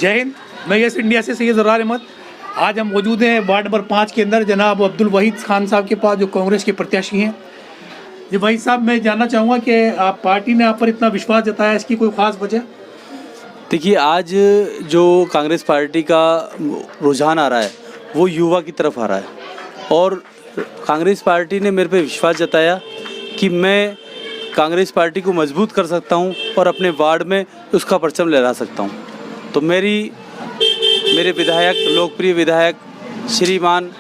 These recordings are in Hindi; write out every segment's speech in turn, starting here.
जय हिंद। मैं यस इंडिया से सैयद ज़रार अहमद। आज हम मौजूद हैं वार्ड नंबर 5 के अंदर जनाब अब्दुल वहीद खान साहब के पास, जो कांग्रेस के प्रत्याशी हैं। जी वहीद साहब, मैं जानना चाहूँगा कि आप पार्टी ने आप पर इतना विश्वास जताया, इसकी कोई ख़ास वजह? देखिए, आज जो कांग्रेस पार्टी का रुझान आ रहा है वो युवा की तरफ आ रहा है और कांग्रेस पार्टी ने मेरे पे विश्वास जताया कि मैं कांग्रेस पार्टी को मजबूत कर सकता हूं और अपने वार्ड में उसका परचम लहरा सकता हूं। तो मेरे विधायक, लोकप्रिय विधायक श्रीमान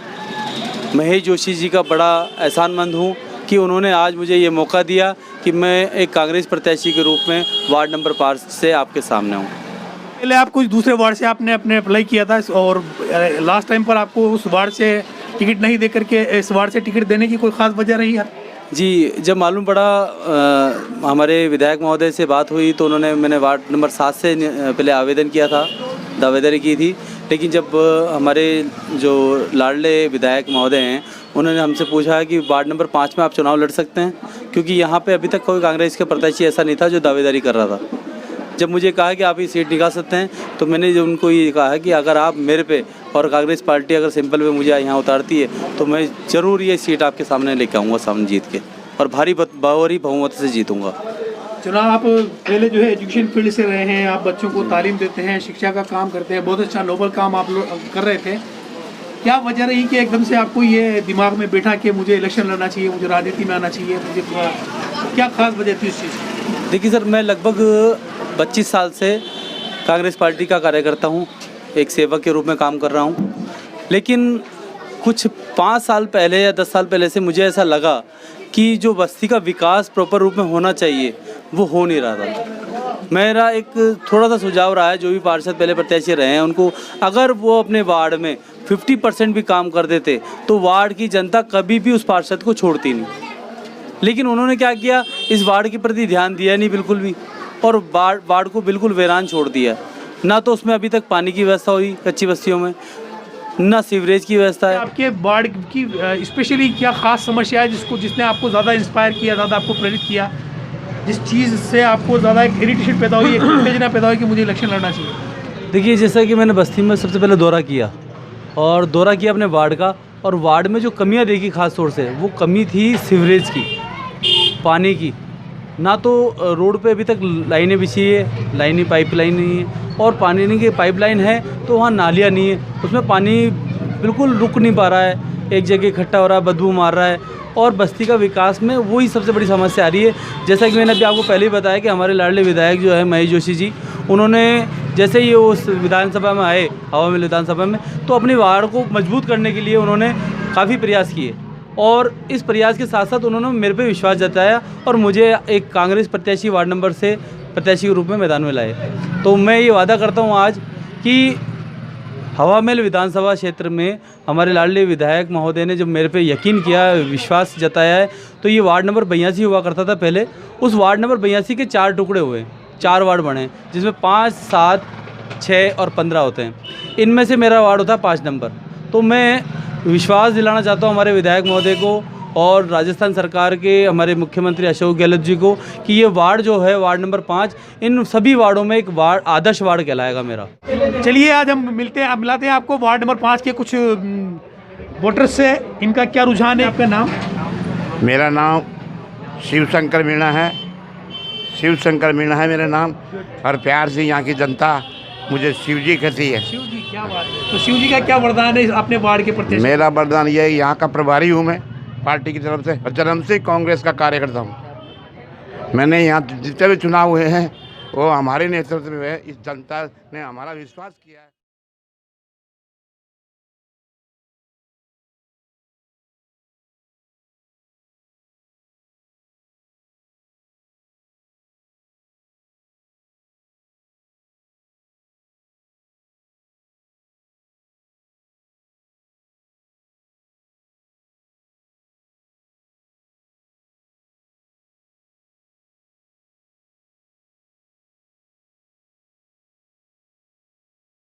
महेश जोशी जी का बड़ा एहसानमंद हूं कि उन्होंने आज मुझे ये मौका दिया कि मैं एक कांग्रेस प्रत्याशी के रूप में वार्ड नंबर 5 से आपके सामने हूं। पहले आप कुछ दूसरे वार्ड से आपने अपने अप्लाई किया था और लास्ट टाइम पर आपको उस वार्ड से टिकट नहीं दे करके इस वार्ड से टिकट देने की कोई ख़ास वजह रही है? जी, जब मालूम पड़ा हमारे विधायक महोदय से बात हुई तो मैंने वार्ड नंबर 7 से पहले आवेदन किया था, दावेदारी की थी। लेकिन जब हमारे जो लाडले विधायक महोदय हैं उन्होंने हमसे पूछा कि वार्ड नंबर 5 में आप चुनाव लड़ सकते हैं, क्योंकि यहाँ पे अभी तक कोई कांग्रेस का प्रत्याशी ऐसा नहीं था जो दावेदारी कर रहा था। जब मुझे कहा कि आप ये सीट निकाल सकते हैं तो मैंने जो उनको ये कहा कि अगर आप मेरे पे और कांग्रेस पार्टी अगर सिंपल पे मुझे यहाँ उतारती है तो मैं ज़रूर ये सीट आपके सामने लेके आऊँगा, सामने जीत के, और भारी बहुमत से जीतूँगा। चुनाव आप पहले जो है एजुकेशन फील्ड से रहे हैं, आप बच्चों को तालीम देते हैं, शिक्षा का काम करते हैं, बहुत अच्छा नोबल काम आप लोग कर रहे थे। क्या वजह रही कि एकदम से आपको ये दिमाग में बैठा कि मुझे इलेक्शन लड़ना चाहिए, मुझे राजनीति में आना चाहिए, मुझे क्या खास वजह थी उस चीज़ की? देखिए सर, मैं लगभग 25 साल से कांग्रेस पार्टी का कार्यकर्ता हूँ, एक सेवक के रूप में काम कर रहा हूँ। लेकिन कुछ 5 साल पहले या 10 साल पहले से मुझे ऐसा लगा कि जो बस्ती का विकास प्रॉपर रूप में होना चाहिए वो हो नहीं रहा था। मेरा एक थोड़ा सा सुझाव रहा है, जो भी पार्षद पहले प्रत्याशी रहे हैं उनको, अगर वो अपने वार्ड में 50% भी काम कर देते तो वार्ड की जनता कभी भी उस पार्षद को छोड़ती नहीं। लेकिन उन्होंने क्या किया, इस वार्ड के प्रति ध्यान दिया नहीं बिल्कुल भी, और वार्ड को बिल्कुल वीरान छोड़ दिया। ना तो उसमें अभी तक पानी की व्यवस्था हुई कच्ची बस्तियों में, ना सीवरेज की व्यवस्था है। आपके वार्ड की स्पेशली क्या खास समस्या है जिसने आपको ज़्यादा इंस्पायर किया, ज़्यादा आपको प्रेरित किया, जिस चीज़ से आपको ज़्यादा एक इरिटेशन पैदा हुई, एक उत्तेजना पैदा हुई कि मुझे इलेक्शन लड़ना चाहिए? देखिए, जैसा कि मैंने बस्ती में सबसे पहले दौरा किया अपने वार्ड का, और वार्ड में जो कमियां देखी खास तौर से, वो कमी थी सीवरेज की, पानी की। ना तो रोड पे अभी तक लाइनें बिछी है, लाइनें पाइपलाइन नहीं है, और पानी की पाइपलाइन है तो वहाँ नालियाँ नहीं है, उसमें पानी बिल्कुल रुक नहीं पा रहा है, एक जगह इकट्ठा हो रहा है, बदबू मार रहा है। और बस्ती का विकास में वही सबसे बड़ी समस्या आ रही है। जैसा कि मैंने अभी आपको पहले ही बताया कि हमारे लाडले विधायक जो है महेश जोशी जी, उन्होंने जैसे ही उस विधानसभा में आए, हवा महल विधानसभा में, तो अपने वार्ड को मजबूत करने के लिए उन्होंने काफ़ी प्रयास किए, और इस प्रयास के साथ साथ उन्होंने मेरे पे विश्वास जताया और मुझे एक कांग्रेस प्रत्याशी वार्ड नंबर से प्रत्याशी के रूप में मैदान में लाए। तो मैं ये वादा करता हूँ आज कि हवा महल विधानसभा क्षेत्र में हमारे लाडले विधायक महोदय ने जब मेरे पे यकीन किया, विश्वास जताया है, तो ये वार्ड नंबर 82 हुआ करता था पहले, उस वार्ड नंबर 82 के 4 टुकड़े हुए, 4 वार्ड बने, जिसमें 5, 7, 6 और 15 होते हैं। इनमें से मेरा वार्ड होता है 5 नंबर। तो मैं विश्वास दिलाना चाहता हूँ हमारे विधायक महोदय को और राजस्थान सरकार के हमारे मुख्यमंत्री अशोक गहलोत जी को कि ये वार्ड जो है, वार्ड नंबर 5, इन सभी वार्डों में एक वार्ड, आदर्श वार्ड कहलाएगा मेरा। चलिए, आज हम मिलाते हैं आपको वार्ड नंबर 5 के कुछ वोटर्स से। इनका क्या रुझान है? आपका नाम? मेरा नाम शिव शंकर मीणा है, मेरा नाम, और प्यार से यहाँ की जनता मुझे शिव जी कहती है। शिव जी, क्या बात है। तो शिव जी का क्या वरदान है अपने वार्ड के प्रति? मेरा वरदान ये है, यहाँ का प्रभारी हूँ मैं पार्टी की तरफ से, और जन्म से कांग्रेस का कार्यकर्ता हूँ। मैंने यहाँ जितने भी चुनाव हुए हैं वो हमारे नेतृत्व में है, इस जनता ने हमारा विश्वास किया है।